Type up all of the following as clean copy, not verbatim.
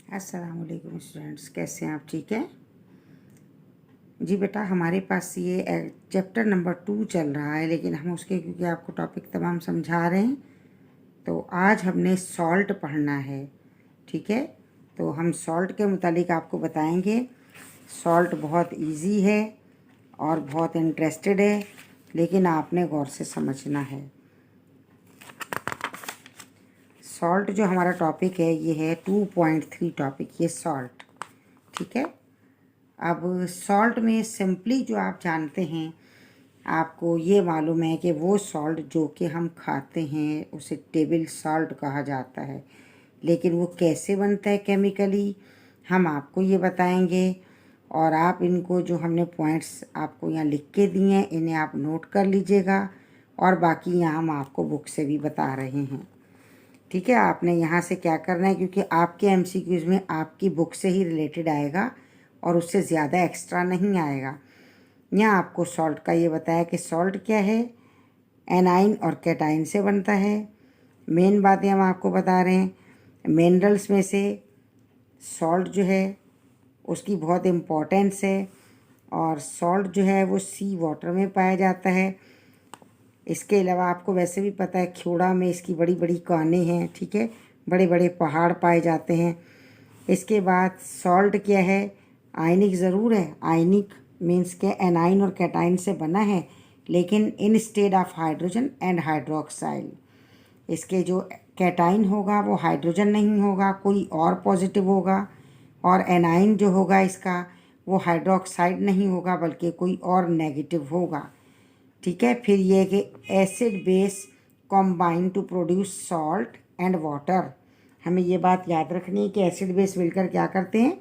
अस्सलाम वालेकुम स्टूडेंट्स, कैसे हैं आप? ठीक है जी बेटा। हमारे पास ये चैप्टर नंबर 2 चल रहा है, लेकिन हम उसके क्योंकि आपको टॉपिक तमाम समझा रहे हैं तो आज हमने सॉल्ट पढ़ना है। ठीक है, तो हम सॉल्ट के मुतालिक आपको बताएंगे। सॉल्ट बहुत इजी है और बहुत इंटरेस्टेड है, लेकिन आपने गौर से समझना है। सॉल्ट जो हमारा टॉपिक है ये है 2.3 टॉपिक, ये सॉल्ट। ठीक है, अब सॉल्ट में सिंपली जो आप जानते हैं, आपको ये मालूम है कि वो सॉल्ट जो कि हम खाते हैं उसे टेबल सॉल्ट कहा जाता है, लेकिन वो कैसे बनता है केमिकली हम आपको ये बताएंगे। और आप इनको जो हमने पॉइंट्स आपको यहाँ लिख के दिए हैं इन्हें आप नोट कर लीजिएगा, और बाकी यहाँ हम आपको बुक से भी बता रहे हैं। ठीक है, आपने यहाँ से क्या करना है, क्योंकि आपके एमसीक्यूज़ में आपकी बुक से ही रिलेटेड आएगा और उससे ज़्यादा एक्स्ट्रा नहीं आएगा। यहाँ आपको सॉल्ट का ये बताया कि सॉल्ट क्या है, एनाइन और कैटाइन से बनता है। मेन बातें हम आपको बता रहे हैं। मिनरल्स में से सॉल्ट जो है उसकी बहुत इम्पोर्टेंस है, और सॉल्ट जो है वो सी वाटर में पाया जाता है। इसके अलावा आपको वैसे भी पता है ख्योड़ा में इसकी बड़ी बड़ी कानें हैं। ठीक है, बड़े बड़े पहाड़ पाए जाते हैं। इसके बाद सॉल्ट क्या है, आयनिक ज़रूर है। आयनिक मीन्स के एनाइन और कैटाइन से बना है, लेकिन instead of hydrogen and hydroxide. इसके जो कैटाइन होगा वो हाइड्रोजन नहीं होगा, कोई और पॉजिटिव होगा, और एनाइन जो होगा इसका वो हाइड्रोक्साइड नहीं होगा बल्कि कोई और नेगेटिव होगा। ठीक है, फिर ये कि acid base combine to produce salt and water. हमें ये बात याद रखनी है कि एसिड बेस मिलकर क्या करते हैं,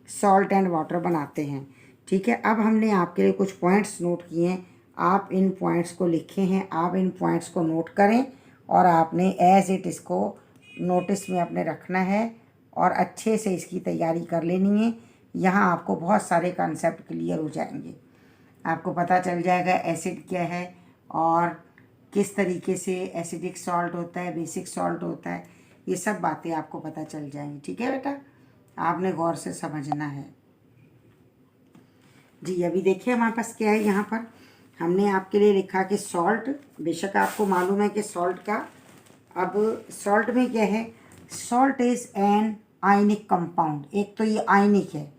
सॉल्ट एंड वाटर बनाते हैं। ठीक है, अब हमने आपके लिए कुछ पॉइंट्स नोट किए हैं, आप इन पॉइंट्स को लिखे हैं, आप इन पॉइंट्स को नोट करें और आपने एज इट इसको नोटिस में अपने रखना है और अच्छे से इसकी तैयारी कर लेनी है। यहाँ आपको बहुत सारे कॉन्सेप्ट क्लियर हो जाएंगे, आपको पता चल जाएगा एसिड क्या है और किस तरीके से एसिडिक सॉल्ट होता है, बेसिक सॉल्ट होता है, ये सब बातें आपको पता चल जाएंगी। ठीक है बेटा, आपने गौर से समझना है जी। अभी देखिए हमारे पास क्या है, यहाँ पर हमने आपके लिए लिखा कि सॉल्ट, बेशक आपको मालूम है कि सॉल्ट का, अब सॉल्ट में क्या है, salt is an ionic compound. एक तो ये आयनिक है।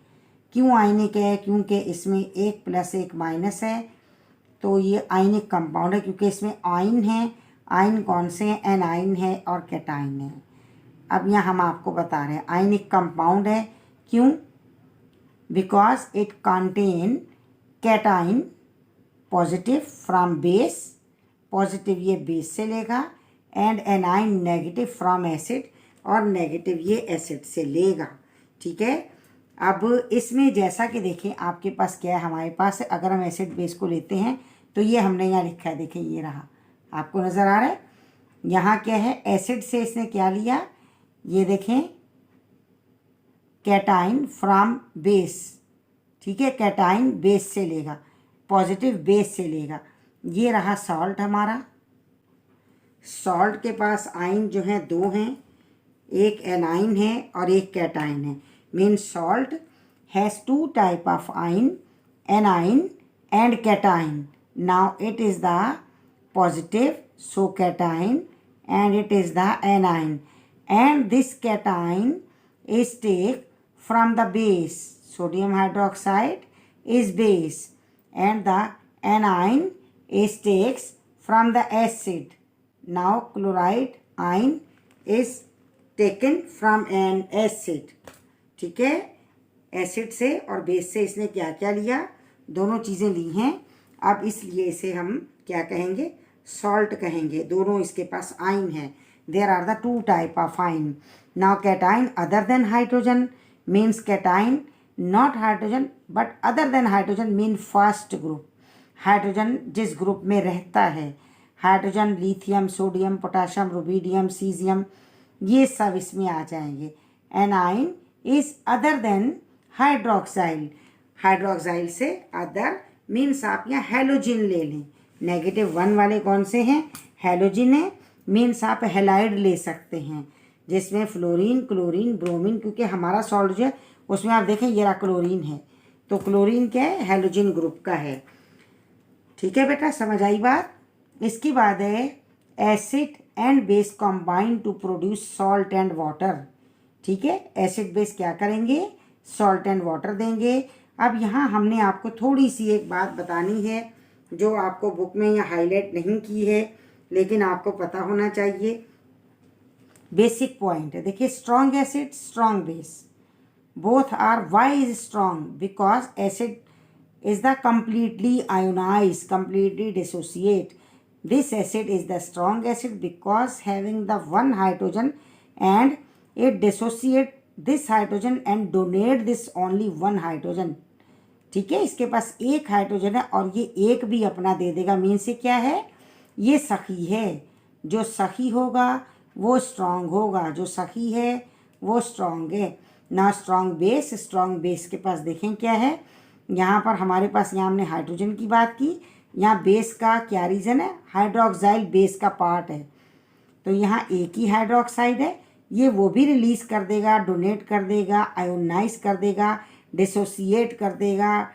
क्यों आयनिक है, क्योंकि इसमें एक प्लस एक माइनस है, तो ये आयनिक कंपाउंड है क्योंकि इसमें आयन है। आयन कौन से हैं, एनाइन है और कैटाइन है। अब यहाँ हम आपको बता रहे हैं आयनिक कंपाउंड है, क्यों, because it contain cation positive from base, positive ये बेस से लेगा, and A9 negative from acid, और नेगेटिव ये एसिड से लेगा। ठीक है, अब इसमें जैसा कि देखें आपके पास क्या है, हमारे पास अगर हम एसिड बेस को लेते हैं तो ये हमने यहाँ लिखा है, देखें ये रहा, आपको नज़र आ रहा है। यहाँ क्या है, एसिड से इसने क्या लिया, ये देखें कैटाइन फ्रॉम बेस। ठीक है, कैटाइन बेस से लेगा, पॉजिटिव बेस से लेगा। ये रहा सॉल्ट हमारा। सॉल्ट के पास आयन जो हैं दो हैं, एक एनाइन है और एक कैटाइन है। Mean salt has two type of ion, anion and cation. Now it is the positive, so cation, and it is the anion, and this cation is take from the base. Sodium hydroxide is base, and the anion is takes from the acid. Now chloride ion is taken from an acid. ठीक है, acid से और base से इसने क्या क्या लिया, दोनों चीज़ें ली हैं। अब इसलिए इसे हम क्या कहेंगे, सॉल्ट कहेंगे। दोनों इसके पास आयन है। There are the two type of ion. Now cation other than hydrogen means cation not hydrogen but other than hydrogen mean first group. Hydrogen जिस ग्रुप में रहता है, hydrogen lithium, sodium, potassium, rubidium, caesium, ये सब इसमें आ जाएंगे। Anion is other than hydroxide. Hydroxide से अदर मीन्स आप यहाँ हेलोजिन ले लें। -1 वाले कौन से हैं, हेलोजिन है, मीन्स आप हेलाइड ले सकते हैं। जिसमें फ्लोरीन, क्लोरीन, ब्रोमीन, क्योंकि हमारा सॉल्ट जो है उसमें आप देखें ये रहा क्लोरीन है, तो क्लोरीन क्या है, हैलोजन ग्रुप का है। ठीक है बेटा, समझ आई बात। इसके बाद है acid and base combine to produce salt and water. ठीक है, एसिड बेस क्या करेंगे, सॉल्ट एंड वाटर देंगे। अब यहाँ हमने आपको थोड़ी सी एक बात बतानी है जो आपको बुक में यहाँ हाईलाइट नहीं की है, लेकिन आपको पता होना चाहिए। बेसिक पॉइंट है, देखिए strong acid, strong base, both are, why is strong, because acid is the completely ionized, completely dissociate. This acid is the strong acid because having the one hydrogen and it dissociate this hydrogen and donate this only one hydrogen. ठीक है, इसके पास एक hydrogen है और ये एक भी अपना दे देगा। मीन से क्या है, ये सखी है। जो सखी होगा वो स्ट्रांग होगा, जो सखी है वो स्ट्रांग है ना। स्ट्रांग बेस, स्ट्रांग बेस के पास देखें क्या है, यहाँ पर हमारे पास, यहाँ हमने हाइड्रोजन की बात की, यहाँ बेस का क्या रीज़न है, हाइड्रोक्साइल बेस का पार्ट है, तो यहाँ एक ही हाइड्रोक्साइड है, ये वो भी रिलीज़ कर देगा, डोनेट कर देगा, आयोनाइज कर देगा, डिसोसिएट कर देगा।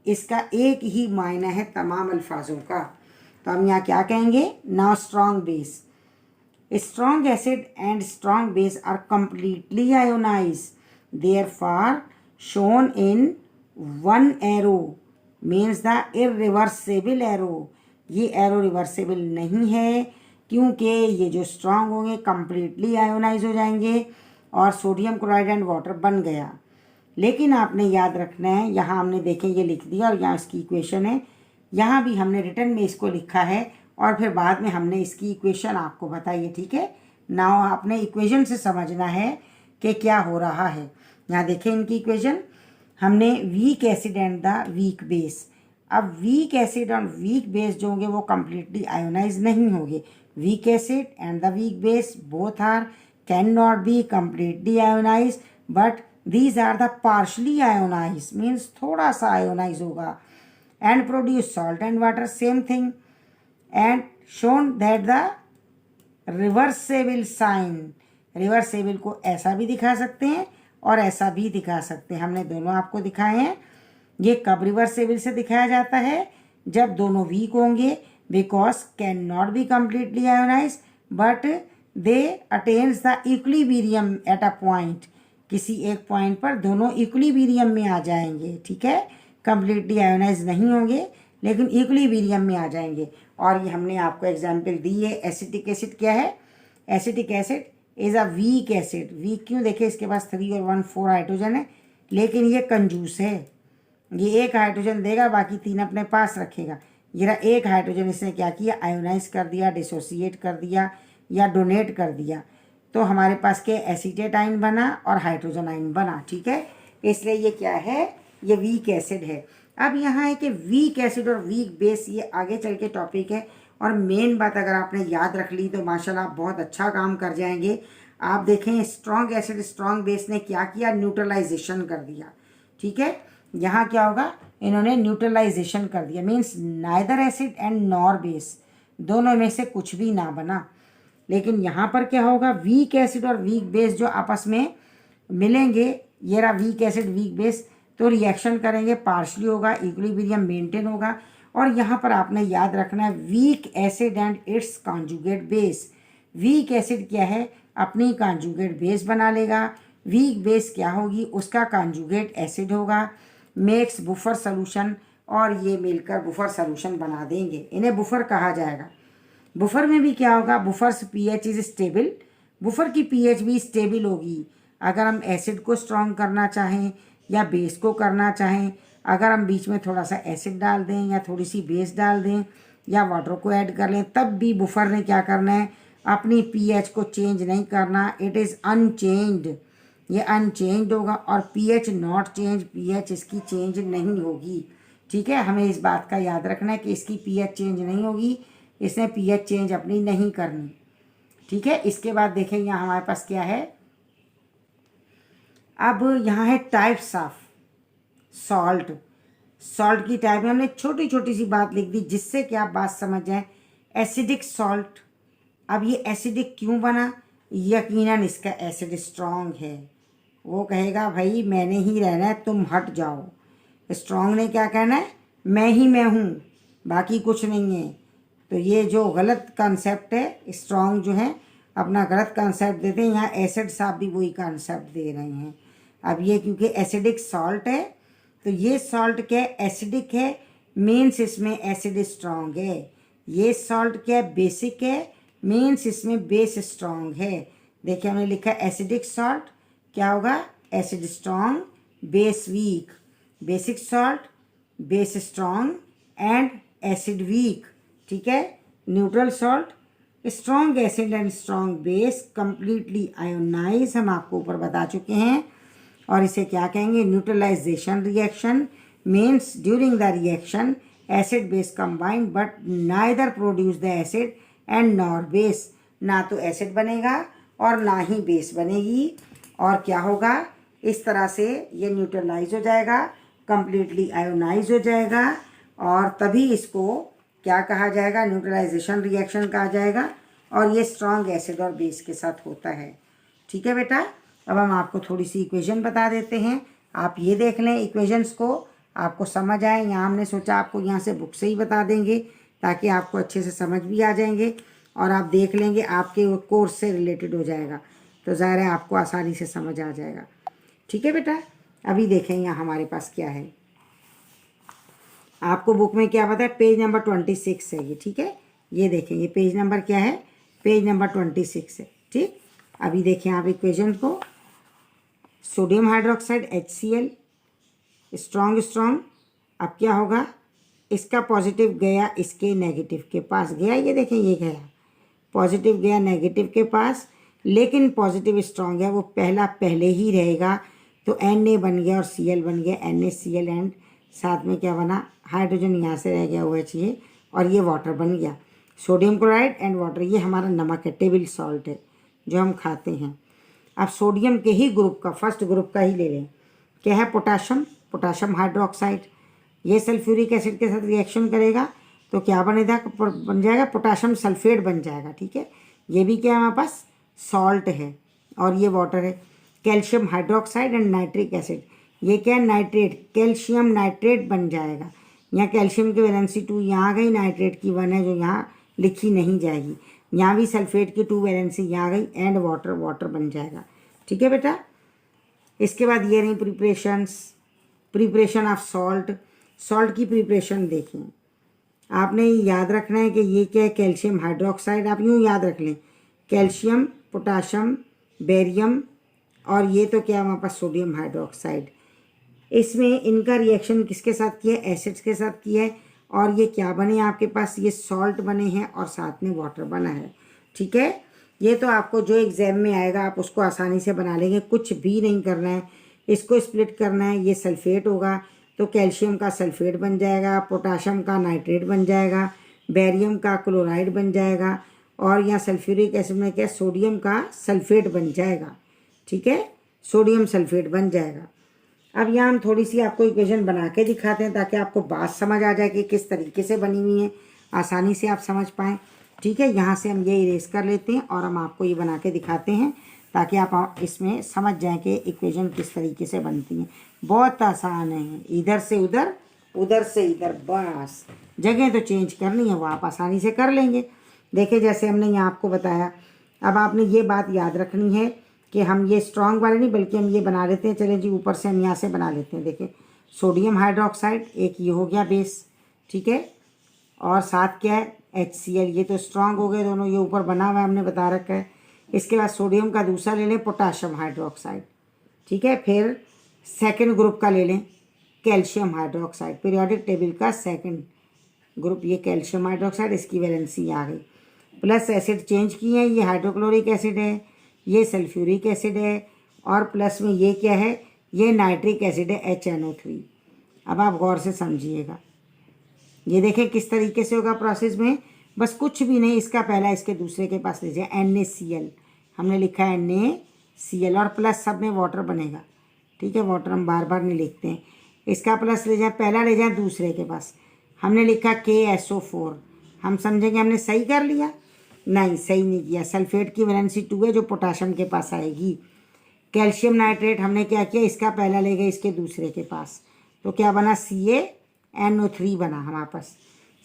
इसका एक ही मायना है तमाम अल्फाजों का। तो हम यहाँ क्या कहेंगे, now strong base, strong acid and strong base are completely ionise, therefore shown in one arrow means the irreversible arrow. ये एरो रिवर्सिबल नहीं है क्योंकि ये जो स्ट्रांग होंगे कंप्लीटली आयोनाइज हो जाएंगे और सोडियम क्लोराइड एंड वाटर बन गया। लेकिन आपने याद रखना है, यहाँ हमने देखें ये लिख दिया और यहाँ इसकी इक्वेशन है, यहाँ भी हमने रिटर्न में इसको लिखा है और फिर बाद में हमने इसकी इक्वेशन आपको बताई है। ठीक है, नाउ आपने इक्वेशन से समझना है कि क्या हो रहा है। यहाँ देखें इनकी इक्वेशन, हमने weak acid and the weak base. अब वीक एसिड और वीक बेस जो होंगे वो कंप्लीटली आयोनाइज नहीं होंगे। Weak acid and the weak base both are can not be completely ionise, but these are the partially ionise, means थोड़ा सा ionise होगा, and produce salt and water, same thing, and shown that the reversible sign, reversible को ऐसा भी दिखा सकते हैं और ऐसा भी दिखा सकते हैं, हमने दोनों आपको दिखाए हैं। ये कब रिवर्सेबल से दिखाया जाता है, जब दोनों वीक होंगे, because can not be completely ionise but they attains the equilibrium at a point, किसी एक पॉइंट पर दोनों इक्विलिब्रियम में आ जाएंगे। ठीक है, कम्प्लीटली आयोनाइज नहीं होंगे लेकिन इक्विलिब्रियम में आ जाएंगे। और ये हमने आपको एग्जाम्पल दी है। एसिटिक एसिड क्या है, acetic acid is a weak acid. Weak क्यों, देखिए इसके पास 3 और 1 4 हाइड्रोजन है, लेकिन ये कंजूस है, ये एक हाइड्रोजन देगा बाकी 3 अपने पास रखेगा। ये एक हाइड्रोजन इसने क्या किया, आयोनाइज कर दिया, डिसोसिएट कर दिया या डोनेट कर दिया, तो हमारे पास के एसीटेट आयन बना और हाइड्रोजन आयन बना। ठीक है, इसलिए ये क्या है, ये वीक एसिड है। अब यहाँ है कि वीक एसिड और वीक बेस, ये आगे चल के टॉपिक है, और मेन बात अगर आपने याद रख ली तो माशाल्लाह आप बहुत अच्छा काम कर जाएंगे। आप देखें स्ट्रॉन्ग एसिड स्ट्रॉन्ग बेस ने क्या किया, न्यूट्रलाइजेशन कर दिया। ठीक है, यहाँ क्या होगा, इन्होंने न्यूट्रलाइजेशन कर दिया, means neither acid and nor base, दोनों में से कुछ भी ना बना। लेकिन यहाँ पर क्या होगा, वीक एसिड और वीक बेस जो आपस में मिलेंगे, ये रहा वीक एसिड वीक बेस, तो रिएक्शन करेंगे, पार्शली होगा, इक्विलिब्रियम मेंटेन होगा। और यहाँ पर आपने याद रखना है week acid and it's conjugate base. Weak acid क्या है, अपनी कॉन्जुगेट बेस बना लेगा, वीक बेस क्या होगी, उसका कॉन्जुगेट एसिड होगा, मेक्स बुफर सोल्यूशन, और ये मिलकर बुफर सोल्यूशन बना देंगे, इन्हें बुफर कहा जाएगा। बुफर में भी क्या होगा, Bofors pH is stable, buffer की पीएच भी स्टेबल होगी। अगर हम एसिड को स्ट्रॉन्ग करना चाहें या बेस को करना चाहें, अगर हम बीच में थोड़ा सा एसिड डाल दें या थोड़ी सी बेस डाल दें या वाटर को ऐड कर लें, तब भी बुफर ने क्या करना है, अपनी पीएच को चेंज नहीं करना, इट इज़ अनचेंज्ड, ये अनचेंज्ड होगा। और पीएच नॉट चेंज, पीएच इसकी चेंज नहीं होगी। ठीक है, हमें इस बात का याद रखना है कि इसकी पीएच चेंज नहीं होगी, इसने पीएच चेंज अपनी नहीं करनी। ठीक है, इसके बाद देखें यहाँ हमारे पास क्या है, अब यहाँ है टाइप्स ऑफ सॉल्ट। सॉल्ट की टाइप में हमने छोटी छोटी सी बात लिख दी जिससे कि आप बात समझ जाएं। एसिडिक सॉल्ट, अब ये एसिडिक क्यों बना, यकीनन इसका एसिड स्ट्रॉन्ग है। वो कहेगा भाई मैंने ही रहना है, तुम हट जाओ। स्ट्रॉन्ग ने क्या कहना है, मैं ही मैं हूँ, बाकी कुछ नहीं है। तो ये जो गलत कॉन्सेप्ट है, स्ट्रॉन्ग जो है अपना गलत कॉन्सेप्ट देते हैं। यहाँ एसिड साहब भी वही कॉन्सेप्ट दे रहे हैं। अब ये क्योंकि एसिडिक सॉल्ट है, तो ये सॉल्ट क्या है, एसिडिक है, मीन्स इसमें एसिड स्ट्रॉन्ग है। ये सॉल्ट क्या है, बेसिक है, मीन्स इसमें बेस स्ट्रॉन्ग है। देखिए हमने लिखा एसिडिक सॉल्ट, क्या होगा, acid strong, base weak. Basic salt, base strong and acid weak. ठीक है। Neutral salt, strong acid and strong base, completely ionise, हम आपको ऊपर बता चुके हैं। और इसे क्या कहेंगे, neutralisation reaction, means during the reaction acid base combine but neither produce the acid and nor base. ना तो एसिड बनेगा और ना ही बेस बनेगी। और क्या होगा, इस तरह से ये न्यूट्रलाइज हो जाएगा, कंप्लीटली आयोनाइज हो जाएगा, और तभी इसको क्या कहा जाएगा, न्यूट्रलाइजेशन रिएक्शन कहा जाएगा। और ये स्ट्रॉन्ग एसिड और बेस के साथ होता है। ठीक है बेटा। अब हम आपको थोड़ी सी इक्वेशन बता देते हैं, आप ये देख लें इक्वेशंस को, आपको समझ आए। यहाँ हमने सोचा आपको यहाँ से बुक से ही बता देंगे ताकि आपको अच्छे से समझ भी आ जाएंगे और आप देख लेंगे, आपके कोर्स से रिलेटेड हो जाएगा, तो ज़ाहिर है आपको आसानी से समझ आ जाएगा। ठीक है बेटा। अभी देखें यहाँ हमारे पास क्या है, आपको बुक में क्या पता है, पेज नंबर 26 है ये। ठीक है, ये देखें, ये पेज नंबर क्या है, पेज नंबर 26 है। ठीक, अभी देखें आप इक्वेशन को, सोडियम हाइड्रोक्साइड HCl, स्ट्रॉन्ग। अब क्या होगा, इसका पॉजिटिव गया इसके नेगेटिव के पास गया, ये देखें ये गया, पॉजिटिव गया नेगेटिव के पास, लेकिन पॉजिटिव स्ट्रॉन्ग है वो पहला पहले ही रहेगा, तो Na बन गया और Cl बन गया, NaCl एंड साथ में क्या बना, हाइड्रोजन यहाँ से रह गया OH ये, और ये वाटर बन गया, सोडियम क्लोराइड एंड वाटर। ये हमारा नमक है, टेबल सॉल्ट है जो हम खाते हैं। अब सोडियम के ही ग्रुप का, फर्स्ट ग्रुप का ही ले लें, क्या है, पोटाशियम हाइड्रोक्साइड। ये सल्फ्यूरिक एसिड के साथ रिएक्शन करेगा तो क्या बन जाएगा, पोटाशियम सल्फेट बन जाएगा। ठीक है, ये भी क्या है हमारे पास, सॉल्ट है, और ये वाटर है। Calcium hydroxide and nitric acid, ये क्या है, नाइट्रेट, कैल्शियम नाइट्रेट बन जाएगा। यहाँ कैल्शियम की वैलेंसी 2 यहाँ आ गई, नाइट्रेट की 1 है जो यहाँ लिखी नहीं जाएगी। यहाँ भी सल्फेट की 2 वैलेंसी यहाँ आ गई, एंड वाटर बन जाएगा। ठीक है बेटा। इसके बाद ये रही प्रिपरेशन ऑफ सॉल्ट की प्रिपरेशन देखें। आपने याद रखना है कि ये क्या है, कैल्शियम हाइड्रोक्साइड, आप यूँ याद रख लें, कैल्शियम, पोटाशियम, बेरियम, और ये तो क्या हमारे पास सोडियम हाइड्रोक्साइड। इसमें इनका रिएक्शन किसके साथ किया है, एसिड्स के साथ किया है, और ये क्या बने आपके पास, ये सॉल्ट बने हैं और साथ में वाटर बना है। ठीक है, ये तो आपको जो एग्जाम में आएगा आप उसको आसानी से बना लेंगे, कुछ भी नहीं करना है। इसको स्प्लिट करना है, ये सल्फेट होगा तो कैल्शियम का सल्फेट बन जाएगा, पोटाशियम का नाइट्रेट बन जाएगा, बेरियम का क्लोराइड बन जाएगा, और यहाँ सल्फ्यूरिक एसिड में क्या, सोडियम का सल्फेट बन जाएगा। ठीक है, सोडियम सल्फेट बन जाएगा। अब यहाँ हम थोड़ी सी आपको इक्वेशन बना के दिखाते हैं ताकि आपको बात समझ आ जाए कि किस तरीके से बनी हुई है, आसानी से आप समझ पाएँ। ठीक है, यहाँ से हम ये इरेज कर लेते हैं और हम आपको ये बना के दिखाते हैं ताकि आप इसमें समझ जाएं कि इक्वेशन किस तरीके से बनती हैं। बहुत आसान है, इधर से उधर, उधर से इधर, बस जगह तो चेंज करनी है, वो आप आसानी से कर लेंगे। देखिए जैसे हमने यहाँ आपको बताया, अब आपने ये बात याद रखनी है कि हम ये स्ट्रॉन्ग वाले नहीं बल्कि हम ये बना लेते हैं। चले जी ऊपर से हम यहाँ से बना लेते हैं। देखिए सोडियम हाइड्रोक्साइड, एक ये हो गया बेस। ठीक है, और साथ क्या है, HCl, ये तो स्ट्रॉन्ग हो गए दोनों, ये ऊपर बना हुआ है हमने बता रखा है। इसके बाद सोडियम का दूसरा ले लें, पोटाशियम हाइड्रोक्साइड। ठीक है, फिर सेकंड ग्रुप का ले लें, कैल्शियम हाइड्रोक्साइड, पीरियोडिक टेबल का सेकंड ग्रुप, ये कैल्शियम हाइड्रोक्साइड, इसकी वैलेंसी आ गई। प्लस एसिड चेंज किए हैं, ये हाइड्रोक्लोरिक एसिड है, ये सल्फ्यूरिक एसिड है, और प्लस में ये क्या है, ये नाइट्रिक एसिड है, HNO3। अब आप गौर से समझिएगा, ये देखें किस तरीके से होगा प्रोसेस में, बस कुछ भी नहीं, इसका पहला इसके दूसरे के पास लीजिए, NaCl, हमने लिखा है NaCl, और प्लस सब में वाटर बनेगा। ठीक है, वाटर हम बार बार नहीं लिखते हैं, इसका प्लस ले जाए, पहला ले जाए दूसरे के पास, हमने लिखा KSO4, हम समझेंगे हमने सही कर लिया। नहीं, सही नहीं किया। सल्फेट की वैलेंसी 2 है जो पोटाशियम के पास आएगी। कैल्शियम नाइट्रेट हमने क्या किया, इसका पहला ले गए इसके दूसरे के पास, तो क्या बना, CaNO3 बना हमारे पास।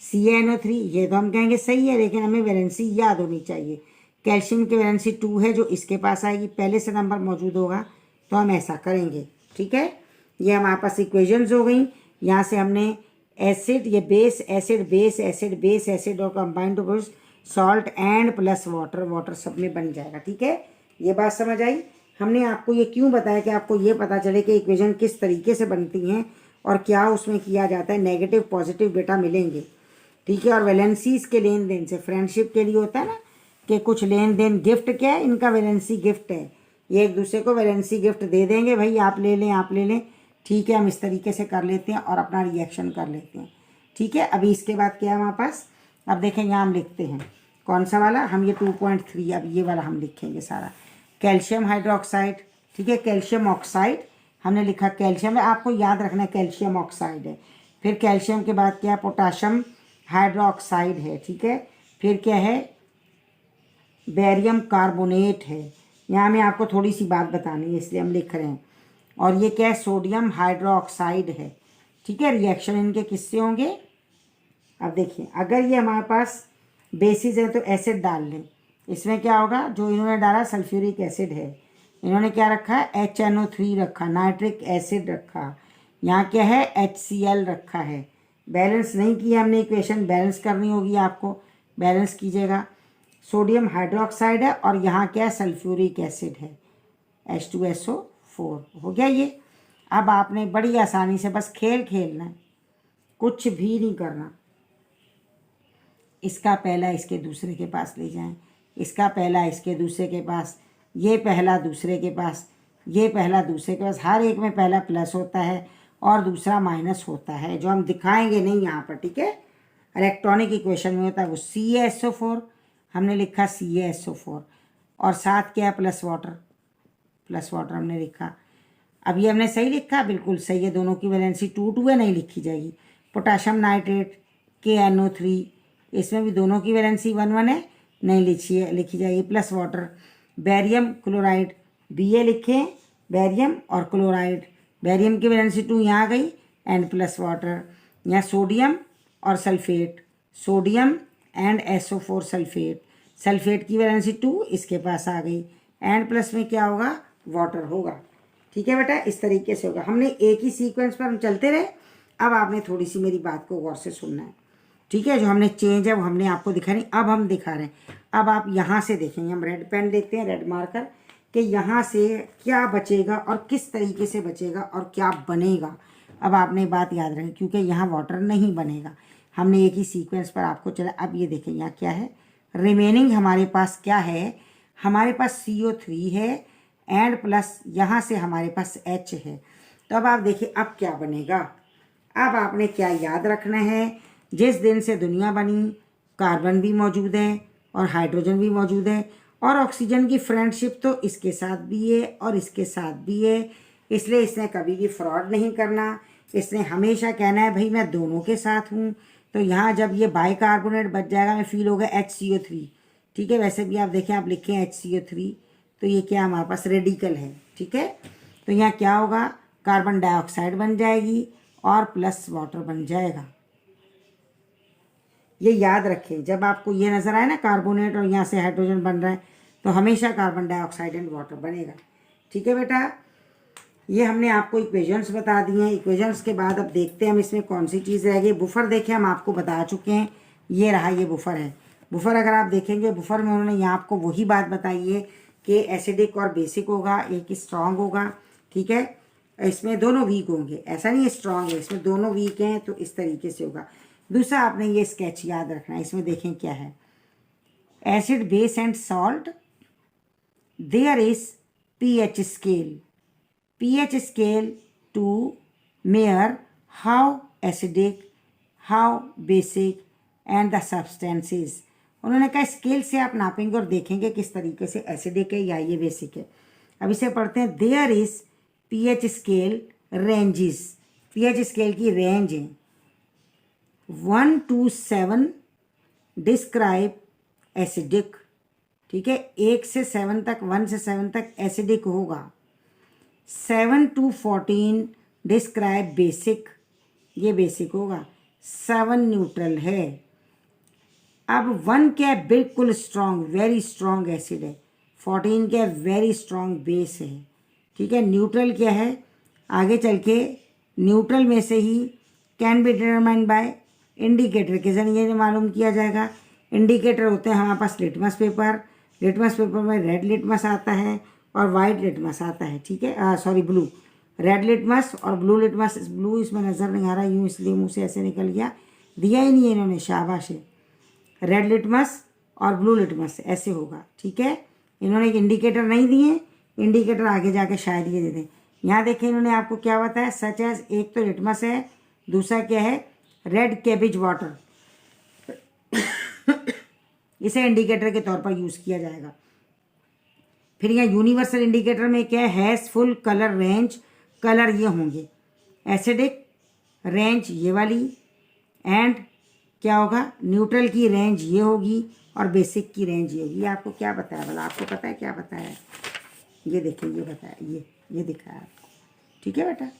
CaNO3 ये तो हम कहेंगे सही है, लेकिन हमें वैलेंसी याद होनी चाहिए। कैल्शियम की वैलेंसी 2 है जो इसके पास आएगी, पहले से नंबर मौजूद होगा तो हम ऐसा करेंगे। ठीक है, ये हमारे पास इक्वेशंस हो गई। यहाँ से हमने एसिड, ये base acid, base acid, base acid और combined to salt and plus water, water सब में बन जाएगा। ठीक है, ये बात समझ आई। हमने आपको ये क्यों बताया कि आपको ये पता चले कि इक्वेशन किस तरीके से बनती हैं और क्या उसमें किया जाता है। नेगेटिव पॉजिटिव बेटा मिलेंगे। ठीक है, और वैलेंसीज के लेन देन से, फ्रेंडशिप के लिए होता है ना कि कुछ लेन देन, गिफ्ट क्या है, इनका वैलेंसी गिफ्ट है। ये एक दूसरे को वैलेंसी गिफ्ट दे देंगे, भाई आप ले लें, आप ले लें। ठीक है, हम इस तरीके से कर लेते हैं और अपना रिएक्शन कर लेते हैं। ठीक है, अभी इसके बाद क्या है हमारे पास, अब देखें यहाँ हम लिखते हैं कौन सा वाला, हम ये 2.3, अब ये वाला हम लिखेंगे सारा। कैल्शियम हाइड्रोक्साइड, ठीक है, कैल्शियम ऑक्साइड हमने लिखा, कैल्शियम है, आपको याद रखना है कैल्शियम ऑक्साइड है। फिर कैल्शियम के बाद क्या है, पोटाशियम हाइड्रोक्साइड है। ठीक है, फिर क्या है, बेरियम कार्बोनेट है। यहाँ में आपको थोड़ी सी बात बतानी है इसलिए हम लिख रहे हैं। और ये क्या है, सोडियम हाइड्रोक्साइड है। ठीक है, रिएक्शन इनके किससे होंगे, अब देखिए, अगर ये हमारे पास बेसिस है तो एसिड डाल लें, इसमें क्या होगा, जो इन्होंने डाला सल्फ्यूरिक एसिड है, इन्होंने क्या रखा है, HNO3 रखा, नाइट्रिक एसिड रखा, यहाँ क्या है, HCl रखा है। बैलेंस नहीं किया हमने इक्वेशन, बैलेंस करनी होगी आपको, बैलेंस कीजिएगा। सोडियम हाइड्रोक्साइड है और यहाँ क्या है, सल्फ्यूरिक एसिड है, H2SO4 हो गया ये। अब आपने बड़ी आसानी से बस खेल खेलना है, कुछ भी नहीं करना। इसका पहला इसके दूसरे के पास ले जाएं, इसका पहला इसके दूसरे के पास, ये पहला दूसरे के पास, ये पहला दूसरे के पास। हर एक में पहला प्लस होता है और दूसरा माइनस होता है, जो हम दिखाएंगे नहीं यहाँ पर। ठीक है, इलेक्ट्रॉनिक इक्वेशन में होता है वो CaSO4, हमने लिखा CaSO4, और साथ क्या है, प्लस वाटर, प्लस वाटर हमने लिखा। अब ये हमने सही लिखा, बिल्कुल सही है, दोनों की वैलेंसी 2 है, नहीं लिखी जाएगी। पोटाशियम नाइट्रेट KNO3, इसमें भी दोनों की वैलेंसी 1 है, नहीं लिखी जाएगी, plus water. Barium chloride, Ba लिखें, बैरियम और क्लोराइड, बैरियम की वैलेंसी 2 यहाँ आ गई, एंड प्लस वाटर। यहाँ सोडियम और sulphate, sodium and SO4 sulphate, sulphate की वैलेंसी 2 इसके पास आ गई, एंड प्लस में क्या होगा, वाटर होगा। ठीक है बेटा, इस तरीके से होगा। हमने एक ही सीक्वेंस पर हम चलते रहे, अब आपने थोड़ी सी मेरी बात को गौर से सुनना है। ठीक है, जो हमने चेंज है वो हमने आपको दिखा नहीं, अब हम दिखा रहे हैं। अब आप यहाँ से देखेंगे, हम रेड पेन लेते हैं, रेड मार्कर, कि यहाँ से क्या बचेगा और किस तरीके से बचेगा और क्या बनेगा। अब आपने बात याद रखें, क्योंकि यहाँ वाटर नहीं बनेगा, हमने एक ही सीक्वेंस पर आपको चला। अब ये देखें यहाँ क्या है, रिमेनिंग हमारे पास क्या है, हमारे पास CO3 है, एंड प्लस यहाँ से हमारे पास H है। तो अब आप देखिए अब क्या बनेगा। अब आपने क्या याद रखना है, जिस दिन से दुनिया बनी कार्बन भी मौजूद है और हाइड्रोजन भी मौजूद है, और ऑक्सीजन की फ्रेंडशिप तो इसके साथ भी है और इसके साथ भी है, इसलिए इसने कभी भी फ्रॉड नहीं करना। इसने हमेशा कहना है भाई मैं दोनों के साथ हूँ। तो यहाँ जब ये बाइकार्बोनेट बच जाएगा, मैं फील होगा HCO3। ठीक है, वैसे भी आप देखें, आप लिखें HCO3, तो ये क्या हमारे पास रेडिकल है। ठीक है, तो यहाँ क्या होगा, कार्बन डाइऑक्साइड बन जाएगी और प्लस वाटर बन जाएगा। ये याद रखें, जब आपको ये नज़र आए ना कार्बोनेट और यहाँ से हाइड्रोजन बन रहा है, तो हमेशा कार्बन डाइऑक्साइड एंड वाटर बनेगा। ठीक है बेटा, ये हमने आपको इक्वेशंस बता दिए हैं। इक्वेशंस के बाद अब देखते हैं हम इसमें कौन सी चीज़ रह गई। बुफर देखें, हम आपको बता चुके हैं, ये रहा, ये बुफर है। बुफर अगर आप देखेंगे, बुफर में उन्होंने यहाँ आपको वही बात बताई है कि एसिडिक और बेसिक होगा, एक स्ट्रॉन्ग होगा। ठीक है, इसमें दोनों वीक होंगे, ऐसा नहीं है स्ट्रॉन्ग है, इसमें दोनों वीक हैं, तो इस तरीके से होगा। दूसरा आपने ये स्केच याद रखना है, इसमें देखें क्या है, acid base and salt, there is pH scale to measure how acidic, how basic and the substances। उन्होंने कहा स्केल से आप नापेंगे और देखेंगे किस तरीके से एसिडिक है या ये बेसिक है। अब इसे पढ़ते हैं, there is pH scale ranges, pH scale की रेंज है 1 to 7 डिस्क्राइब एसिडिक, ठीक है। 1 से 7 तक, 1 से 7 तक एसिडिक होगा। 7 to 14 डिस्क्राइब बेसिक, ये बेसिक होगा। 7 न्यूट्रल है। अब 1 क्या है, बिल्कुल स्ट्रॉन्ग, वेरी स्ट्रॉन्ग एसिड है। 14 क्या है, वेरी स्ट्रॉन्ग बेस है, ठीक है। न्यूट्रल क्या है, आगे चल के न्यूट्रल में से he can be determined by indicator के जरिए मालूम किया जाएगा। इंडिकेटर होते हैं हमारे पास लिटमस पेपर। लिटमस पेपर में रेड लिटमस आता है और वाइट लिटमस आता है, ठीक है। Sorry, blue. रेड लिटमस और ब्लू लिटमस। ब्लू इसमें नज़र नहीं आ रहा, यूँ इसलिए मुँह से ऐसे निकल गया, दिया ही नहीं है इन्होंने, शाबाश है। रेड लिटमस और ब्लू लिटमस ऐसे होगा, ठीक है। इन्होंने एक इंडिकेटर नहीं दिए, इंडिकेटर आगे जाके शायद ये दे दें। यहाँ देखें इन्होंने आपको क्या बताया, सच एज, एक तो लिटमस है, दूसरा क्या है, रेड कैबिज वाटर। इसे इंडिकेटर के तौर पर यूज़ किया जाएगा। फिर यहाँ यूनिवर्सल इंडिकेटर में क्या है, has full colour range. Colour ये होंगे, एसिडिक रेंज ये वाली, एंड क्या होगा, न्यूट्रल की रेंज ये होगी और बेसिक की रेंज ये होगी। ये आपको क्या बताया, भला आपको पता है क्या बताया है? ये देखिए, ये बताया, ये दिखाया आपको, ठीक है बेटा।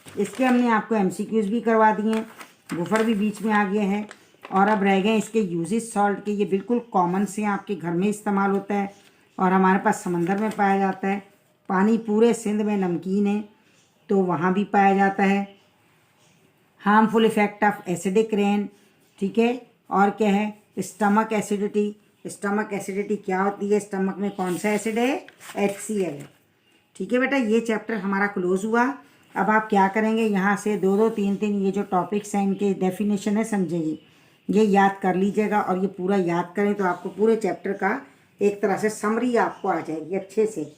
इसके हमने आपको MCQs भी करवा दिए हैं, बुफर भी बीच में आ गया है, और अब रह गए इसके यूजेस सॉल्ट के। ये बिल्कुल कॉमन से आपके घर में इस्तेमाल होता है और हमारे पास समंदर में पाया जाता है। पानी पूरे सिंध में नमकीन है तो वहाँ भी पाया जाता है। Harmful effect of acidic rain, ठीक है। और क्या है, स्टमक एसिडिटी। स्टमक एसिडिटी क्या होती है, स्टमक में कौन सा एसिड है, HCl है, ठीक है बेटा। ये चैप्टर हमारा क्लोज हुआ। अब आप क्या करेंगे, यहाँ से 2-2, 3-3 ये जो टॉपिक्स हैं इनके डेफिनेशन है, समझेंगे, ये याद कर लीजिएगा। और ये पूरा याद करें तो आपको पूरे चैप्टर का एक तरह से समरी आपको आ जाएगी अच्छे से।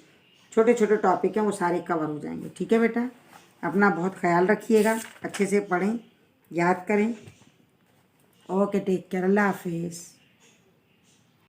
छोटे छोटे टॉपिक हैं वो सारे कवर हो जाएंगे, ठीक है बेटा। अपना बहुत ख्याल रखिएगा, अच्छे से पढ़ें, याद करें। ओके, टेक केयर, अल्लाह हाफिज़।